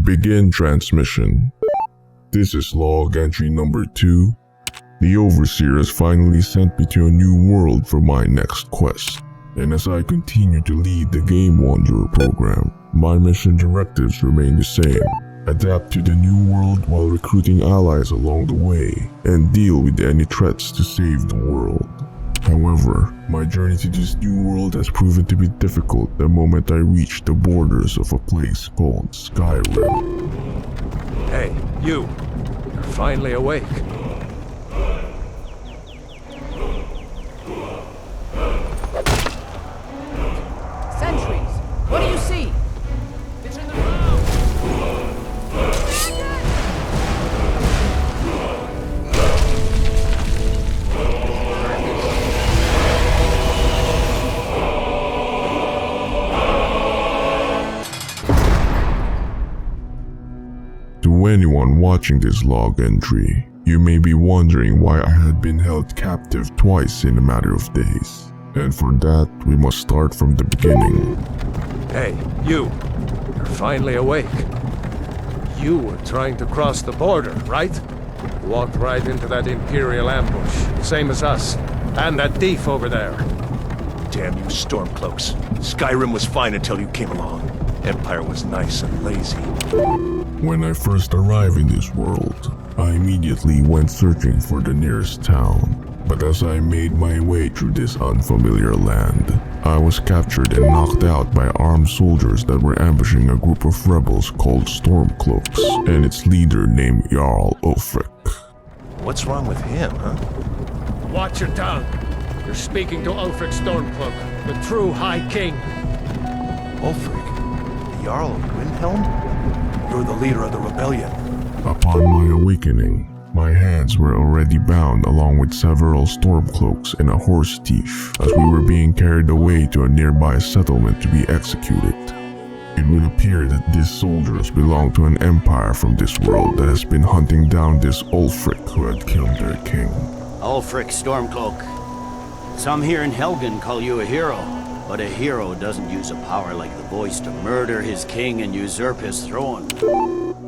Begin transmission. This is log entry number 2. The Overseer has finally sent me to a new world for my next quest. And as I continue to lead the Game Wanderer program, my mission directives remain the same. Adapt to the new world while recruiting allies along the way, and deal with any threats to save the world. However, my journey to this new world has proven to be difficult the moment I reached the borders of a place called Skyrim. Hey, you. You're finally awake. Sentries! What do you see? It's in the ground! To anyone watching this log entry, you may be wondering why I had been held captive twice in a matter of days. And for that, we must start from the beginning. Hey, you. You're finally awake. You were trying to cross the border, right? Walked right into that Imperial ambush, same as us. And that thief over there. Damn you Stormcloaks. Skyrim was fine until you came along. Empire was nice and lazy. When I first arrived in this world, I immediately went searching for the nearest town. But as I made my way through this unfamiliar land, I was captured and knocked out by armed soldiers that were ambushing a group of rebels called Stormcloaks and its leader named Jarl Ulfric. What's wrong with him, huh? Watch your tongue. You're speaking to Ulfric Stormcloak, the true High King. Ulfric? The Jarl of Windhelm? You're the leader of the rebellion. Upon my awakening, my hands were already bound along with several Stormcloaks and a horse thief as we were being carried away to a nearby settlement to be executed. It would appear that these soldiers belong to an empire from this world that has been hunting down this Ulfric who had killed their king. Ulfric Stormcloak. Some here in Helgen call you a hero, but a hero doesn't use a power like the voice to murder his king and usurp his throne.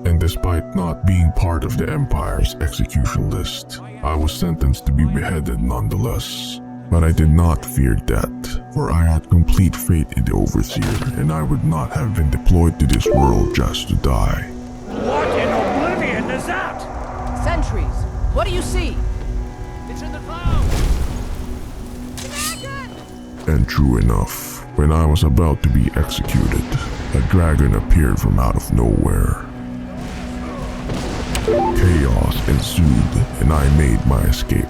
And despite not being part of the Empire's execution list, I was sentenced to be beheaded nonetheless. But I did not fear death, for I had complete faith in the Overseer, and I would not have been deployed to this world just to die. What in oblivion is that? Sentries! What do you see? It's in the clouds. And true enough, when I was about to be executed, a dragon appeared from out of nowhere. Chaos ensued, and I made my escape.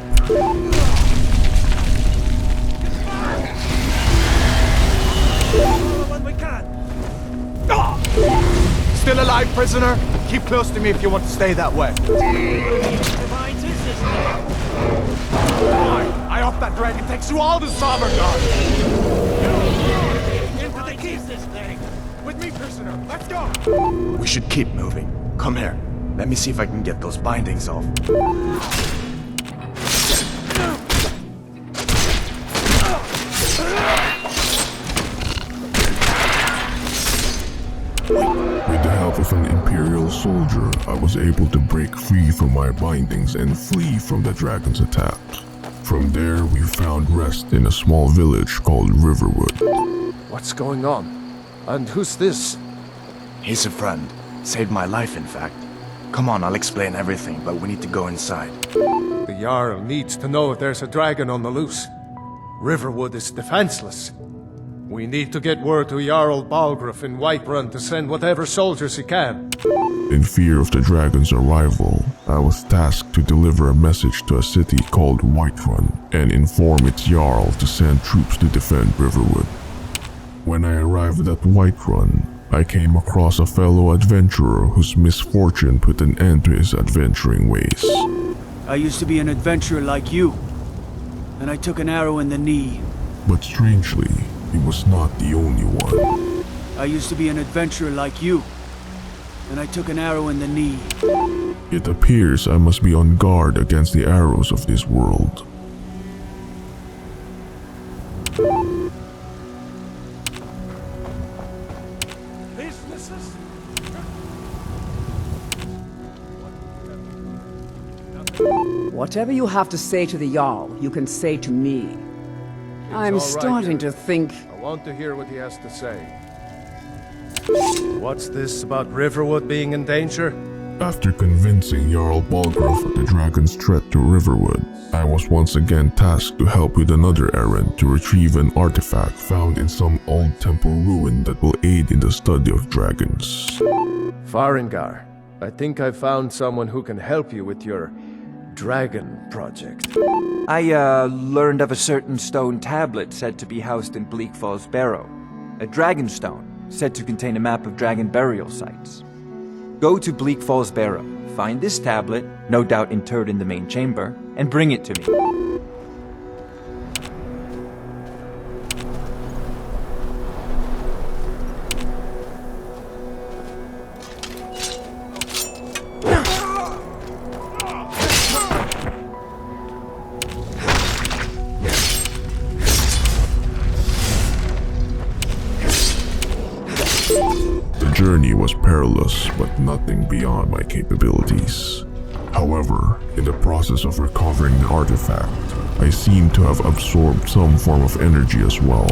Still alive, prisoner? Keep close to me if you want to stay that way. I hope that dragon takes you all to Summergard! Into the keep this thing! With me, prisoner, let's go! We should keep moving. Come here. Let me see if I can get those bindings off. With the help of an Imperial soldier, I was able to break free from my bindings and flee from the dragon's attack. From there, we found rest in a small village called Riverwood. What's going on? And who's this? He's a friend. Saved my life, in fact. Come on, I'll explain everything, but we need to go inside. The Jarl needs to know if there's a dragon on the loose. Riverwood is defenseless. We need to get word to Jarl Balgruuf in Whiterun to send whatever soldiers he can. In fear of the dragon's arrival, I was tasked to deliver a message to a city called Whiterun and inform its Jarl to send troops to defend Riverwood. When I arrived at Whiterun, I came across a fellow adventurer whose misfortune put an end to his adventuring ways. I used to be an adventurer like you, and I took an arrow in the knee. But strangely, he was not the only one. I used to be an adventurer like you, and I took an arrow in the knee. It appears I must be on guard against the arrows of this world. Whatever you have to say to the Jarl, you can say to me. I'm all right, starting to think... I want to hear what he has to say. What's this about Riverwood being in danger? After convincing Jarl Balgruuf of the dragon's threat to Riverwood, I was once again tasked to help with another errand to retrieve an artifact found in some old temple ruin that will aid in the study of dragons. Farengar, I think I found someone who can help you with your dragon project. I learned of a certain stone tablet said to be housed in Bleak Falls Barrow. A dragon stone, said to contain a map of dragon burial sites. Go to Bleak Falls Barrow, find this tablet, no doubt interred in the main chamber, and bring it to me. The journey was perilous, but nothing beyond my capabilities. However, in the process of recovering the artifact, I seem to have absorbed some form of energy as well.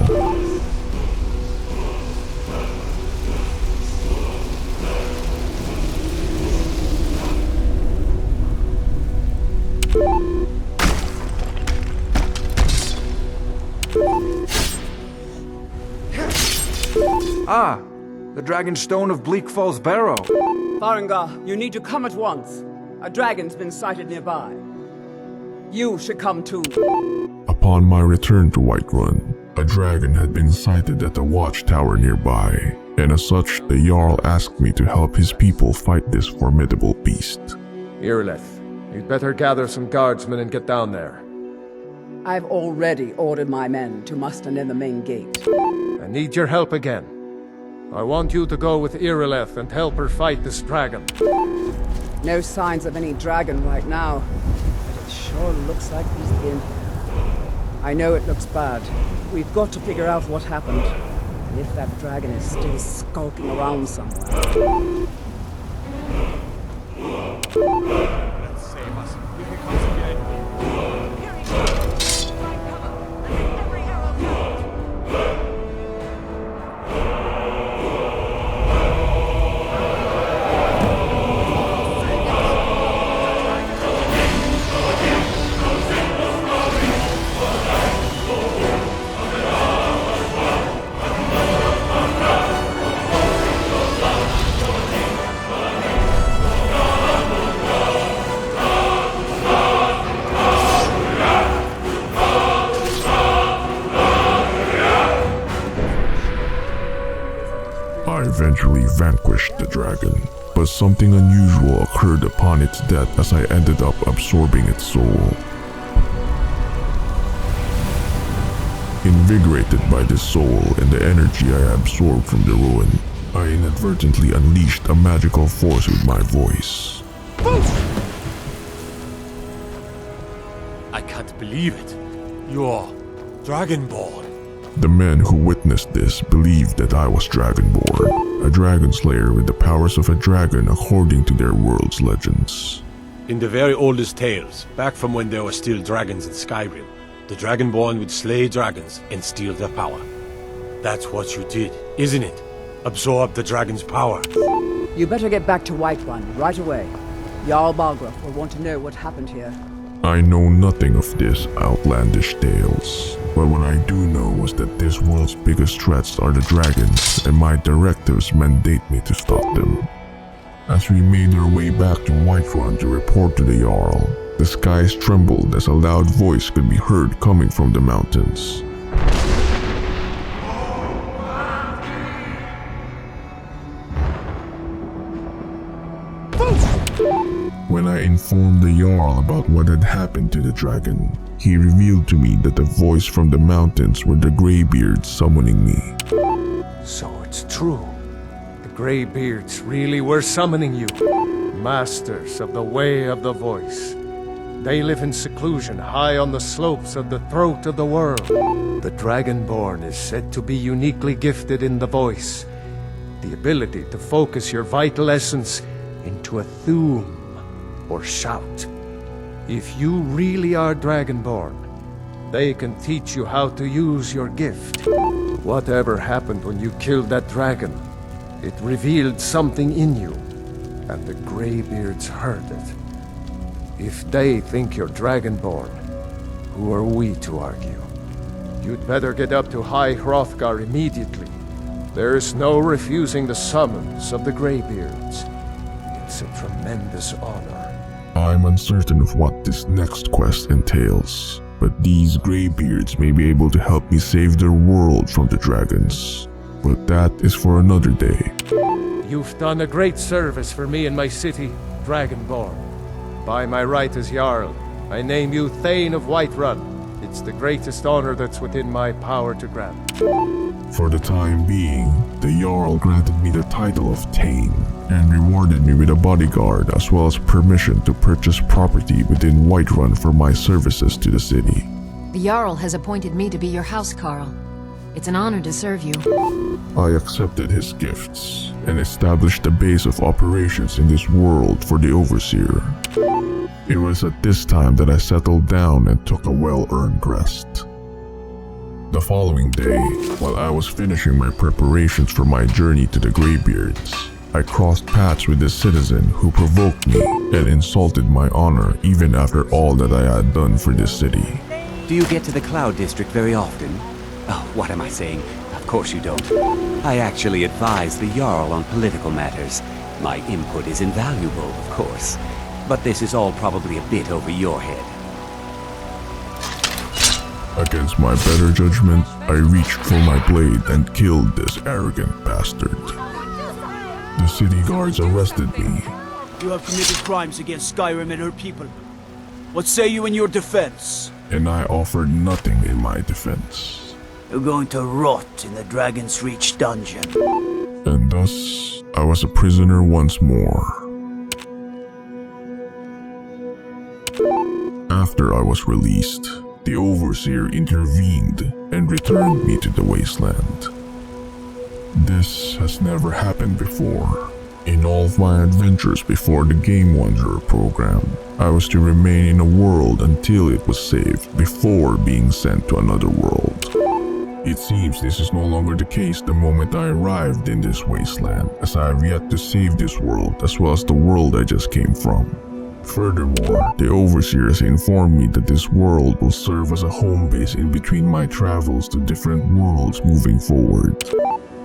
Ah, the dragon stone of Bleak Falls Barrow. Farengar, you need to come at once. A dragon's been sighted nearby. You should come too. Upon my return to Whiterun, a dragon had been sighted at the watchtower nearby, and as such, the Jarl asked me to help his people fight this formidable beast. Irileth, you'd better gather some guardsmen and get down there. I've already ordered my men to muster near the main gate. I need your help again. I want you to go with Irileth and help her fight this dragon. No signs of any dragon right now, but it sure looks like he's in here. I know it looks bad. We've got to figure out what happened, and if that dragon is still skulking around somewhere. I eventually vanquished the dragon, but something unusual occurred upon its death as I ended up absorbing its soul. Invigorated by this soul and the energy I absorbed from the ruin, I inadvertently unleashed a magical force with my voice. I can't believe it. You're Dragonborn. The men who witnessed this believed that I was Dragonborn, a dragon slayer with the powers of a dragon according to their world's legends. In the very oldest tales, back from when there were still dragons in Skyrim, the Dragonborn would slay dragons and steal their power. That's what you did, isn't it? Absorb the dragon's power. You better get back to Whiterun right away. Jarl Balgruuf will want to know what happened here. I know nothing of this outlandish tales, but what I do know is that this world's biggest threats are the dragons, and my directives mandate me to stop them. As we made our way back to Whiterun to report to the Jarl, the skies trembled as a loud voice could be heard coming from the mountains. When I informed the Jarl about what had happened to the dragon, he revealed to me that the voice from the mountains were the Greybeards summoning me. So it's true. The Greybeards really were summoning you. Masters of the Way of the Voice. They live in seclusion high on the slopes of the throat of the world. The Dragonborn is said to be uniquely gifted in the voice. The ability to focus your vital essence into a thum or shout. If you really are Dragonborn, they can teach you how to use your gift. Whatever happened when you killed that dragon, it revealed something in you, and the Greybeards heard it. If they think you're Dragonborn, who are we to argue? You'd better get up to High Hrothgar immediately. There's no refusing the summons of the Greybeards. It's a tremendous honor. I'm uncertain of what this next quest entails, but these Greybeards may be able to help me save their world from the dragons. But that is for another day. You've done a great service for me and my city, Dragonborn. By my right as Jarl, I name you Thane of Whiterun. It's the greatest honor that's within my power to grant. For the time being, the Jarl granted me the title of Thane and rewarded me with a bodyguard as well as permission to purchase property within Whiterun for my services to the city. The Jarl has appointed me to be your housecarl. It's an honor to serve you. I accepted his gifts and established a base of operations in this world for the Overseer. It was at this time that I settled down and took a well-earned rest. The following day, while I was finishing my preparations for my journey to the Greybeards, I crossed paths with a citizen who provoked me and insulted my honor even after all that I had done for this city. Do you get to the Cloud District very often? Oh, what am I saying? Of course you don't. I actually advise the Jarl on political matters. My input is invaluable, of course. But this is all probably a bit over your head. Against my better judgment, I reached for my blade and killed this arrogant bastard. The city guards arrested me. You have committed crimes against Skyrim and her people. What say you in your defense? And I offered nothing in my defense. You're going to rot in the Dragon's Reach dungeon. And thus, I was a prisoner once more. After I was released, the Overseer intervened and returned me to the wasteland. This has never happened before. In all of my adventures before the Game Wanderer program, I was to remain in a world until it was saved before being sent to another world. It seems this is no longer the case the moment I arrived in this wasteland, as I have yet to save this world as well as the world I just came from. Furthermore, the Overseers informed me that this world will serve as a home base in between my travels to different worlds moving forward.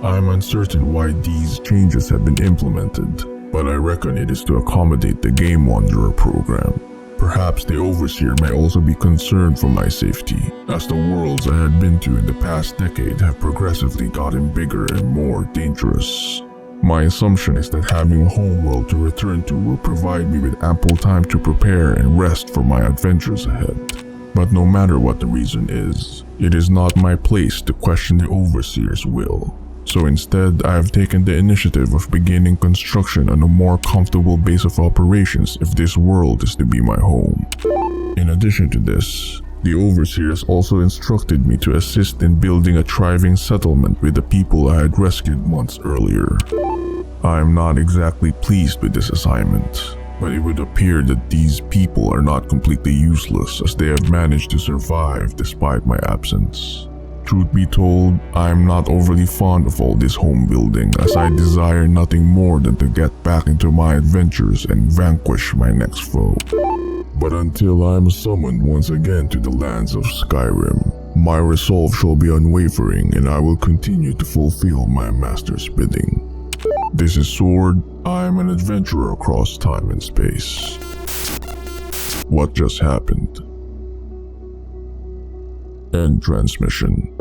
I am uncertain why these changes have been implemented, but I reckon it is to accommodate the Game Wanderer program. Perhaps the Overseer may also be concerned for my safety, as the worlds I had been to in the past decade have progressively gotten bigger and more dangerous. My assumption is that having a homeworld to return to will provide me with ample time to prepare and rest for my adventures ahead. But no matter what the reason is, it is not my place to question the Overseer's will. So instead, I have taken the initiative of beginning construction on a more comfortable base of operations if this world is to be my home. In addition to this, the Overseers also instructed me to assist in building a thriving settlement with the people I had rescued months earlier. I am not exactly pleased with this assignment, but it would appear that these people are not completely useless as they have managed to survive despite my absence. Truth be told, I am not overly fond of all this home building as I desire nothing more than to get back into my adventures and vanquish my next foe. But until I am summoned once again to the lands of Skyrim, my resolve shall be unwavering and I will continue to fulfill my master's bidding. This is Sword. I am an adventurer across time and space. What just happened? End transmission.